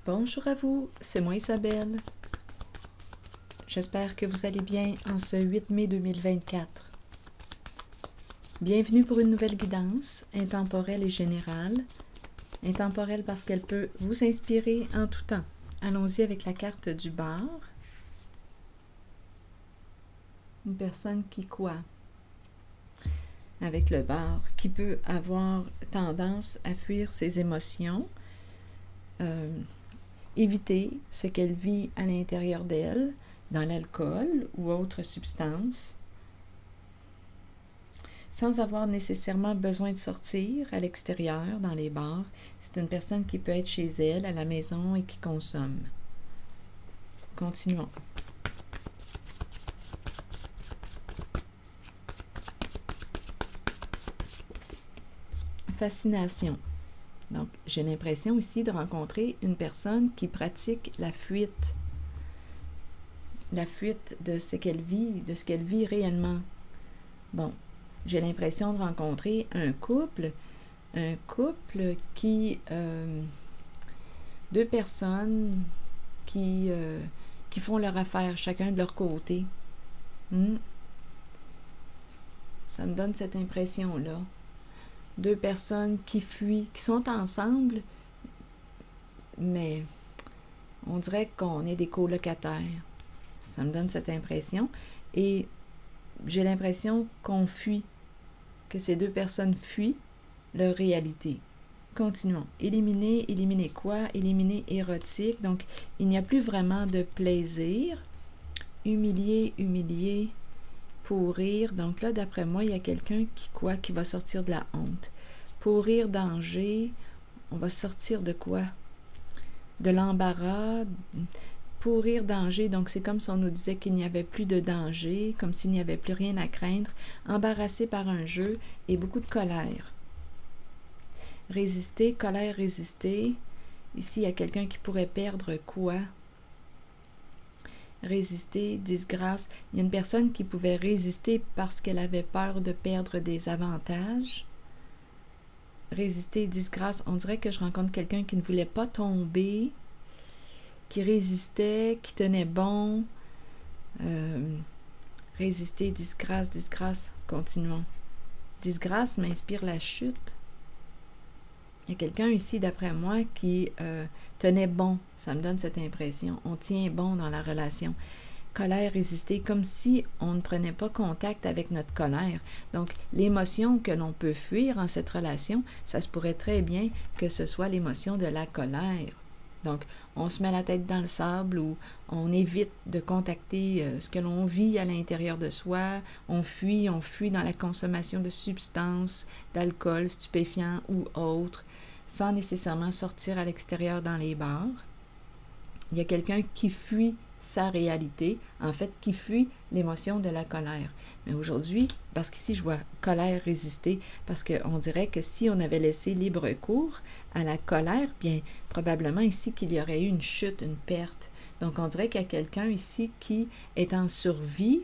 Bonjour à vous, c'est moi Isabelle. J'espère que vous allez bien en ce 8 mai 2024. Bienvenue pour une nouvelle guidance, intemporelle et générale. Intemporelle parce qu'elle peut vous inspirer en tout temps. Allons-y avec la carte du bar. Une personne qui quoi? Avec le bar, qui peut avoir tendance à fuir ses émotions, éviter ce qu'elle vit à l'intérieur d'elle, dans l'alcool ou autre substance, sans avoir nécessairement besoin de sortir à l'extérieur, dans les bars. C'est une personne qui peut être chez elle, à la maison et qui consomme. Continuons. Fascination. Donc, j'ai l'impression ici de rencontrer une personne qui pratique la fuite. La fuite de ce qu'elle vit réellement. Bon, j'ai l'impression de rencontrer un couple qui, deux personnes qui font leur affaire, chacun de leur côté. Ça me donne cette impression-là. Deux personnes qui fuient, qui sont ensemble, mais on dirait qu'on est des colocataires. Ça me donne cette impression. Et j'ai l'impression qu'on fuit, que ces deux personnes fuient leur réalité. Continuons. Éliminer, éliminer quoi? Éliminer érotique. Donc, il n'y a plus vraiment de plaisir. Humilier, humilier, pourrir. Donc là, d'après moi, il y a quelqu'un qui va sortir de la honte. Pourrir, danger. On va sortir de quoi? De l'embarras. Pourrir, danger, donc c'est comme si on nous disait qu'il n'y avait plus de danger, comme s'il n'y avait plus rien à craindre, embarrassé par un jeu et beaucoup de colère. Résister, colère, résister. Ici, il y a quelqu'un qui pourrait perdre quoi? Résister, disgrâce. Il y a une personne qui pouvait résister parce qu'elle avait peur de perdre des avantages. Résister, disgrâce. On dirait que je rencontre quelqu'un qui ne voulait pas tomber, qui résistait, qui tenait bon. Résister, disgrâce, disgrâce. Continuons. Disgrâce m'inspire la chute. Il y a quelqu'un ici, d'après moi, qui tenait bon. Ça me donne cette impression. On tient bon dans la relation. Colère, résister, comme si on ne prenait pas contact avec notre colère. Donc, l'émotion que l'on peut fuir en cette relation, ça se pourrait très bien que ce soit l'émotion de la colère. Donc, on se met la tête dans le sable ou on évite de contacter ce que l'on vit à l'intérieur de soi. On fuit dans la consommation de substances, d'alcool, stupéfiants ou autres, sans nécessairement sortir à l'extérieur dans les bars. Il y a quelqu'un qui fuit sa réalité, en fait, qui fuit l'émotion de la colère. Mais aujourd'hui, parce qu'ici, je vois colère résister, parce qu'on dirait que si on avait laissé libre cours à la colère, bien, probablement ici qu'il y aurait eu une chute, une perte. Donc, on dirait qu'il y a quelqu'un ici qui est en survie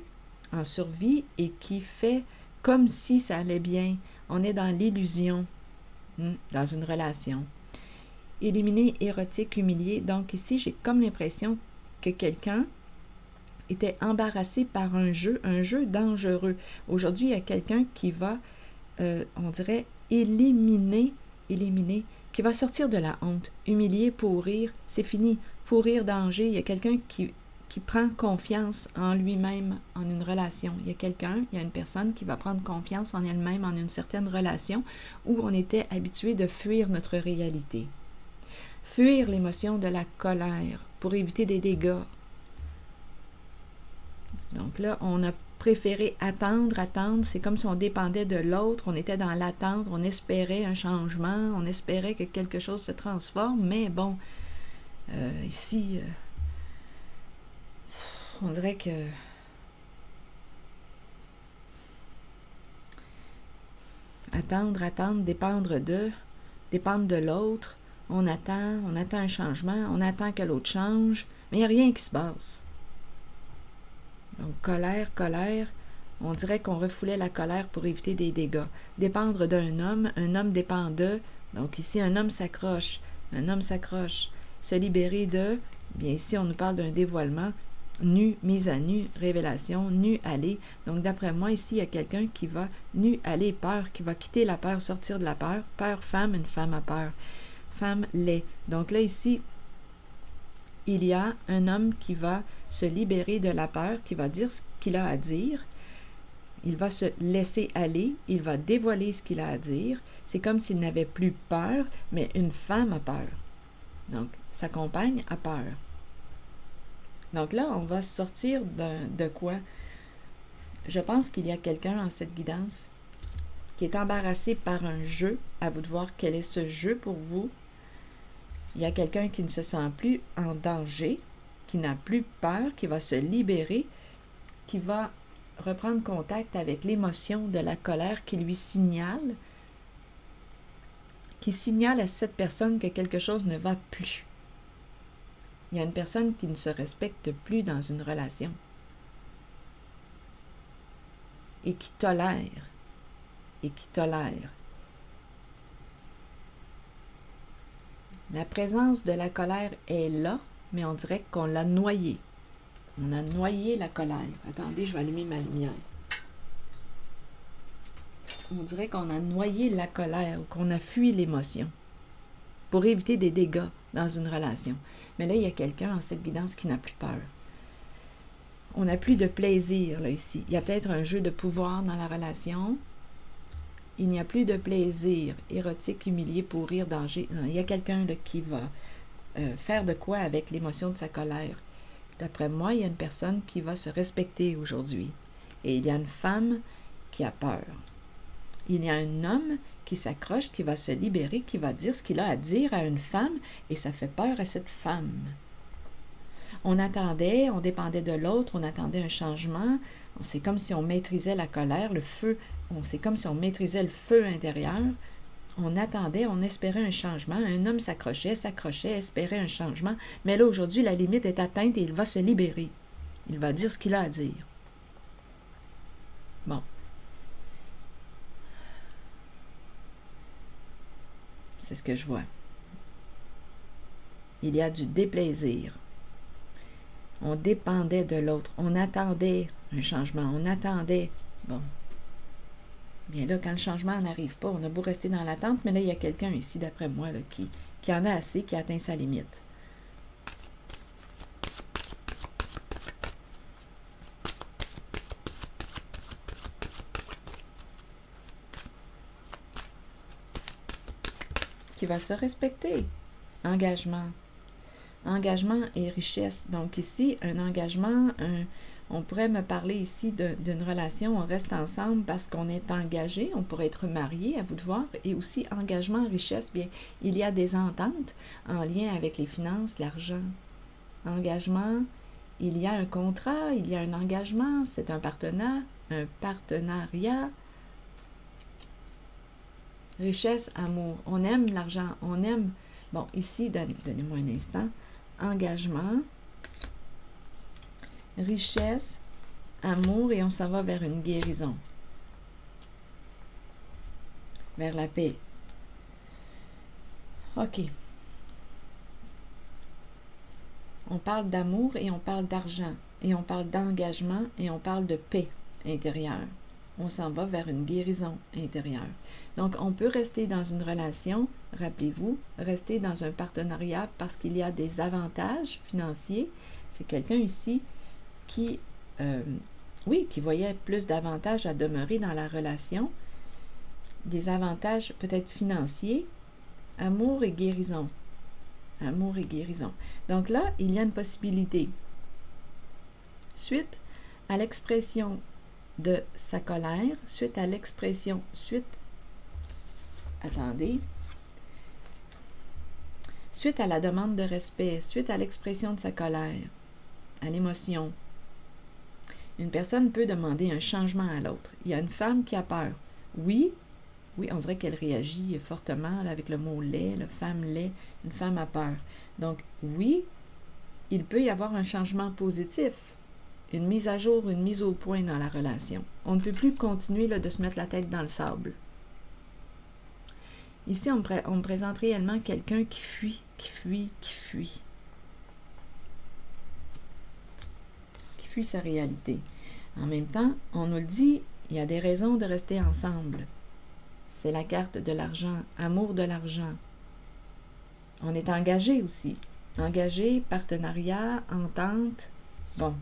et qui fait comme si ça allait bien. On est dans l'illusion, dans une relation. Éliminer, érotique, humilier. Donc, ici, j'ai comme l'impression que quelqu'un était embarrassé par un jeu dangereux. Aujourd'hui, il y a quelqu'un qui va, on dirait, éliminer, qui va sortir de la honte, humilier, pourrir, c'est fini. Pourrir, danger, il y a quelqu'un qui prend confiance en lui-même en une relation. Il y a une personne qui va prendre confiance en elle-même en une certaine relation où on était habitué de fuir notre réalité. Fuir l'émotion de la colère pour éviter des dégâts. Donc là, on a préféré attendre. C'est comme si on dépendait de l'autre, on était dans l'attente, on espérait un changement, on espérait que quelque chose se transforme, mais bon, ici, on dirait que attendre, dépendre de l'autre, on attend un changement, on attend que l'autre change, mais il n'y a rien qui se passe. Donc, colère, on dirait qu'on refoulait la colère pour éviter des dégâts. Dépendre d'un homme, un homme dépend d'eux. Donc ici, un homme s'accroche, se libérer de, bien ici on nous parle d'un dévoilement, nu, mise à nu, révélation, nu, aller. Donc d'après moi, ici, il y a quelqu'un qui va nu, aller, peur, qui va quitter la peur, sortir de la peur. Peur, femme, une femme a peur. Femme, lait. Donc là, ici, il y a un homme qui va se libérer de la peur, qui va dire ce qu'il a à dire. Il va se laisser aller, il va dévoiler ce qu'il a à dire. C'est comme s'il n'avait plus peur, mais une femme a peur. Donc, sa compagne a peur. Donc là, on va sortir de quoi? Je pense qu'il y a quelqu'un en cette guidance qui est embarrassé par un jeu. À vous de voir quel est ce jeu pour vous. Il y a quelqu'un qui ne se sent plus en danger, qui n'a plus peur, qui va se libérer, qui va reprendre contact avec l'émotion de la colère qui lui signale, qui signale à cette personne que quelque chose ne va plus. Il y a une personne qui ne se respecte plus dans une relation et qui tolère, La présence de la colère est là, mais on dirait qu'on l'a noyée. On a noyé la colère. Attendez, je vais allumer ma lumière. On dirait qu'on a noyé la colère ou qu'on a fui l'émotion pour éviter des dégâts dans une relation. Mais là, il y a quelqu'un en cette guidance qui n'a plus peur. On n'a plus de plaisir, là, ici. Il y a peut-être un jeu de pouvoir dans la relation. Il n'y a plus de plaisir érotique, humilié, pourrir, danger. Non, il y a quelqu'un qui va faire de quoi avec l'émotion de sa colère. D'après moi, il y a une personne qui va se respecter aujourd'hui. Et il y a une femme qui a peur. Il y a un homme qui s'accroche, qui va se libérer, qui va dire ce qu'il a à dire à une femme, et ça fait peur à cette femme. On attendait, on dépendait de l'autre, on attendait un changement. C'est comme si on maîtrisait la colère, le feu. C'est comme si on maîtrisait le feu intérieur. On attendait, on espérait un changement. Un homme s'accrochait, espérait un changement. Mais là, aujourd'hui, la limite est atteinte et il va se libérer. Il va dire ce qu'il a à dire. Bon. C'est ce que je vois. Il y a du déplaisir. On dépendait de l'autre. On attendait un changement. On attendait. Bon. Bien là, quand le changement n'arrive pas, on a beau rester dans l'attente, mais là, il y a quelqu'un ici, d'après moi, là, qui en a assez, qui a atteint sa limite. Qui va se respecter. Engagement. Engagement et richesse. Donc ici, un engagement, on pourrait me parler ici d'une relation, on reste ensemble parce qu'on est engagé, on pourrait être marié, à vous de voir, et aussi engagement, richesse, bien, il y a des ententes en lien avec les finances, l'argent. Engagement, il y a un contrat, il y a un engagement, c'est un partenariat. Richesse, amour. On aime l'argent, on aime... Bon, ici, donnez-moi un instant. Engagement, richesse, amour, et on s'en va vers une guérison. Vers la paix. OK. On parle d'amour et on parle d'argent. Et on parle d'engagement et on parle de paix intérieure. On s'en va vers une guérison intérieure. Donc, on peut rester dans une relation, rappelez-vous, rester dans un partenariat parce qu'il y a des avantages financiers. C'est quelqu'un ici qui, qui voyait plus d'avantages à demeurer dans la relation. Des avantages peut-être financiers, amour et guérison. Amour et guérison. Donc là, il y a une possibilité. Suite à l'expression de sa colère, suite à l'expression, suite à la demande de respect, suite à l'expression de sa colère, à l'émotion, une personne peut demander un changement à l'autre. Il y a une femme qui a peur. Oui, on dirait qu'elle réagit fortement là, avec le mot lait, une femme a peur. Donc, oui, il peut y avoir un changement positif, une mise à jour, une mise au point dans la relation. On ne peut plus continuer là, de se mettre la tête dans le sable. Ici, on me présente réellement quelqu'un qui fuit, qui fuit, qui fuit. Qui fuit sa réalité. En même temps, on nous le dit, il y a des raisons de rester ensemble. C'est la carte de l'argent, amour de l'argent. On est engagé aussi. Engagé, partenariat, entente. Bon.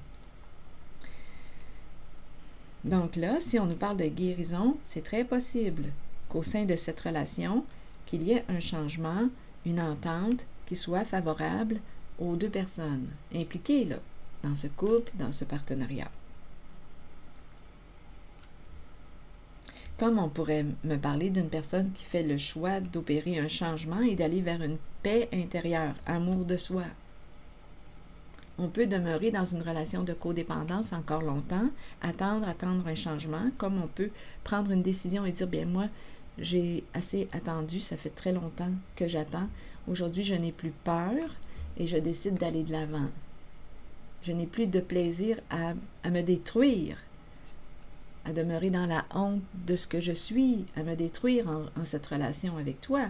Donc là, si on nous parle de guérison, c'est très possible qu'au sein de cette relation, qu'il y ait un changement, une entente qui soit favorable aux deux personnes impliquées là, dans ce couple, dans ce partenariat. Comme on pourrait me parler d'une personne qui fait le choix d'opérer un changement et d'aller vers une paix intérieure, amour de soi. On peut demeurer dans une relation de codépendance encore longtemps, attendre un changement, comme on peut prendre une décision et dire, bien moi, j'ai assez attendu, ça fait très longtemps que j'attends. Aujourd'hui, je n'ai plus peur et je décide d'aller de l'avant. Je n'ai plus de plaisir à me détruire, à demeurer dans la honte de ce que je suis, à me détruire en cette relation avec toi.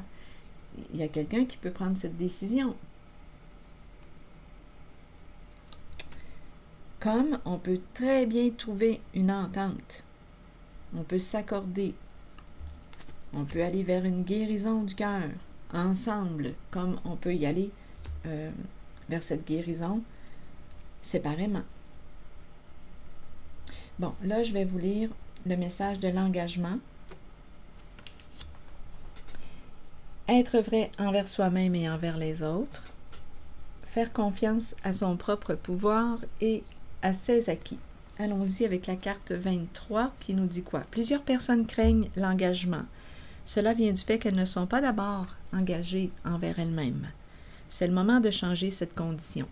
Il y a quelqu'un qui peut prendre cette décision. Comme on peut très bien trouver une entente, on peut s'accorder, on peut aller vers une guérison du cœur, ensemble, comme on peut y aller vers cette guérison séparément. Bon, là, je vais vous lire le message de l'engagement. Être vrai envers soi-même et envers les autres. Faire confiance à son propre pouvoir et à ses acquis. Allons-y avec la carte 23 qui nous dit quoi? Plusieurs personnes craignent l'engagement. Cela vient du fait qu'elles ne sont pas d'abord engagées envers elles-mêmes. C'est le moment de changer cette condition.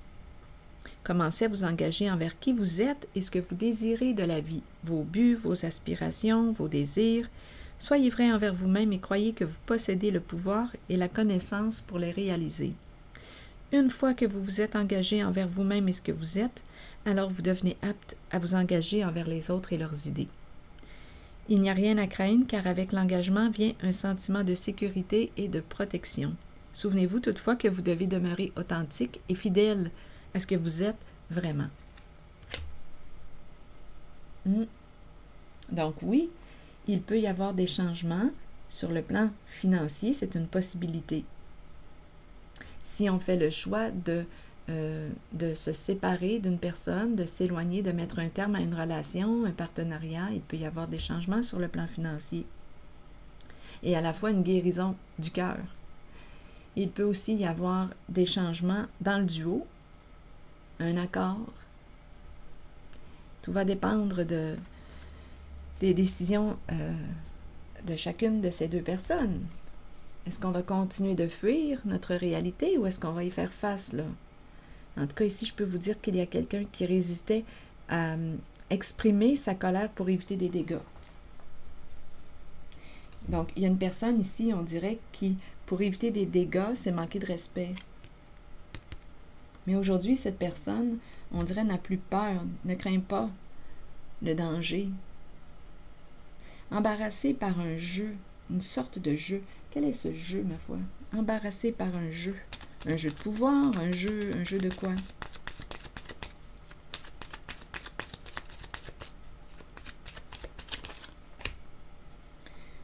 Commencez à vous engager envers qui vous êtes et ce que vous désirez de la vie, vos buts, vos aspirations, vos désirs. Soyez vrai envers vous-même et croyez que vous possédez le pouvoir et la connaissance pour les réaliser. Une fois que vous vous êtes engagé envers vous-même et ce que vous êtes, alors vous devenez apte à vous engager envers les autres et leurs idées. Il n'y a rien à craindre car avec l'engagement vient un sentiment de sécurité et de protection. Souvenez-vous toutefois que vous devez demeurer authentique et fidèle à ce que vous êtes vraiment. Donc oui, il peut y avoir des changements sur le plan financier, c'est une possibilité. Si on fait le choix de se séparer d'une personne, de s'éloigner, de mettre un terme à une relation, un partenariat, il peut y avoir des changements sur le plan financier. Et à la fois une guérison du cœur. Il peut aussi y avoir des changements dans le duo, un accord. Tout va dépendre des décisions de chacune de ces deux personnes. Est-ce qu'on va continuer de fuir notre réalité ou est-ce qu'on va y faire face, là? En tout cas, ici, je peux vous dire qu'il y a quelqu'un qui résistait à exprimer sa colère pour éviter des dégâts. Donc, il y a une personne ici, on dirait, qui, pour éviter des dégâts, c'est manquer de respect. Mais aujourd'hui, cette personne, on dirait, n'a plus peur, ne craint pas le danger. Embarrassée par un jeu, une sorte de jeu. Quel est ce jeu, ma foi? Embarrassée par un jeu. Un jeu de pouvoir, un jeu de quoi?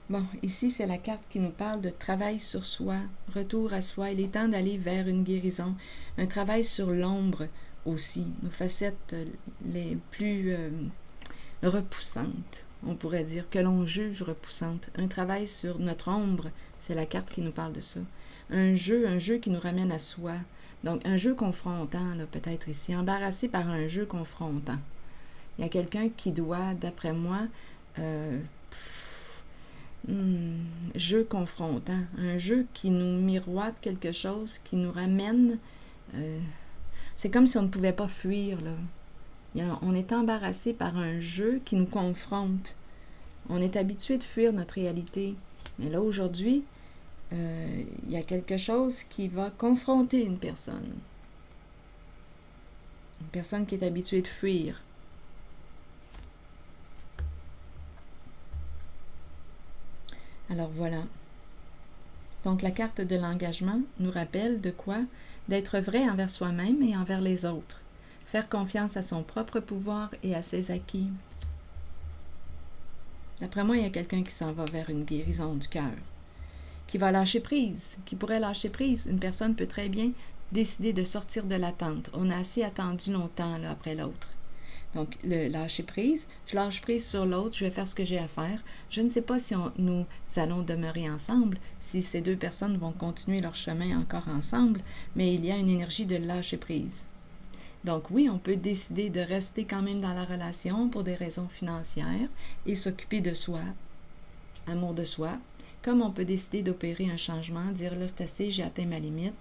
Bon, ici, c'est la carte qui nous parle de travail sur soi, retour à soi. Il est temps d'aller vers une guérison. Un travail sur l'ombre aussi, nos facettes les plus repoussantes, on pourrait dire, que l'on juge repoussantes. Un travail sur notre ombre, c'est la carte qui nous parle de ça. Un jeu qui nous ramène à soi. Donc, un jeu confrontant, là, peut-être ici, embarrassé par un jeu confrontant. Il y a quelqu'un qui doit, d'après moi, jeu confrontant, un jeu qui nous miroite quelque chose, qui nous ramène. C'est comme si on ne pouvait pas fuir, là. On est embarrassé par un jeu qui nous confronte. On est habitué de fuir notre réalité. Mais là, aujourd'hui, il y a quelque chose qui va confronter une personne. Une personne qui est habituée de fuir. Alors voilà. Donc, la carte de l'engagement nous rappelle de quoi? D'être vrai envers soi-même et envers les autres. Faire confiance à son propre pouvoir et à ses acquis. D'après moi, il y a quelqu'un qui s'en va vers une guérison du cœur, qui va lâcher prise, qui pourrait lâcher prise. Une personne peut très bien décider de sortir de l'attente. On a assez attendu longtemps l'un après l'autre. Donc, le lâcher prise, je lâche prise sur l'autre, je vais faire ce que j'ai à faire. Je ne sais pas si nous allons demeurer ensemble, si ces deux personnes vont continuer leur chemin encore ensemble, mais il y a une énergie de lâcher prise. Donc oui, on peut décider de rester quand même dans la relation pour des raisons financières et s'occuper de soi, amour de soi, comme on peut décider d'opérer un changement, dire là c'est assez, j'ai atteint ma limite.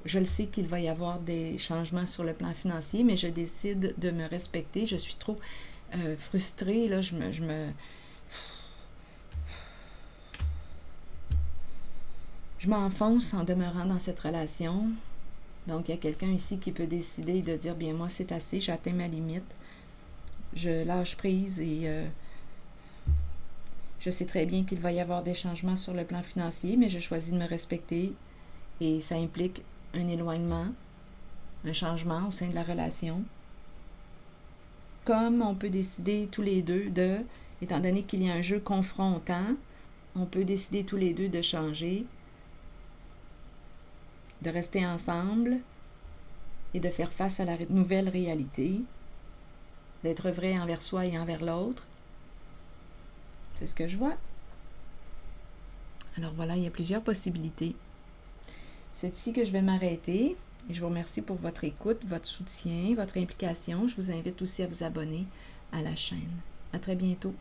Je le sais qu'il va y avoir des changements sur le plan financier, mais je décide de me respecter. Je suis trop frustrée, là, je m'enfonce en demeurant dans cette relation. Donc, il y a quelqu'un ici qui peut décider de dire, bien moi c'est assez, j'ai atteint ma limite. Je lâche prise et je sais très bien qu'il va y avoir des changements sur le plan financier, mais je choisis de me respecter et ça implique un éloignement, un changement au sein de la relation. Comme on peut décider tous les deux étant donné qu'il y a un jeu confrontant, on peut décider tous les deux de changer, de rester ensemble et de faire face à la nouvelle réalité, d'être vrai envers soi et envers l'autre. C'est ce que je vois. Alors voilà, il y a plusieurs possibilités. C'est ici que je vais m'arrêter et je vous remercie pour votre écoute, votre soutien, votre implication. Je vous invite aussi à vous abonner à la chaîne. À très bientôt.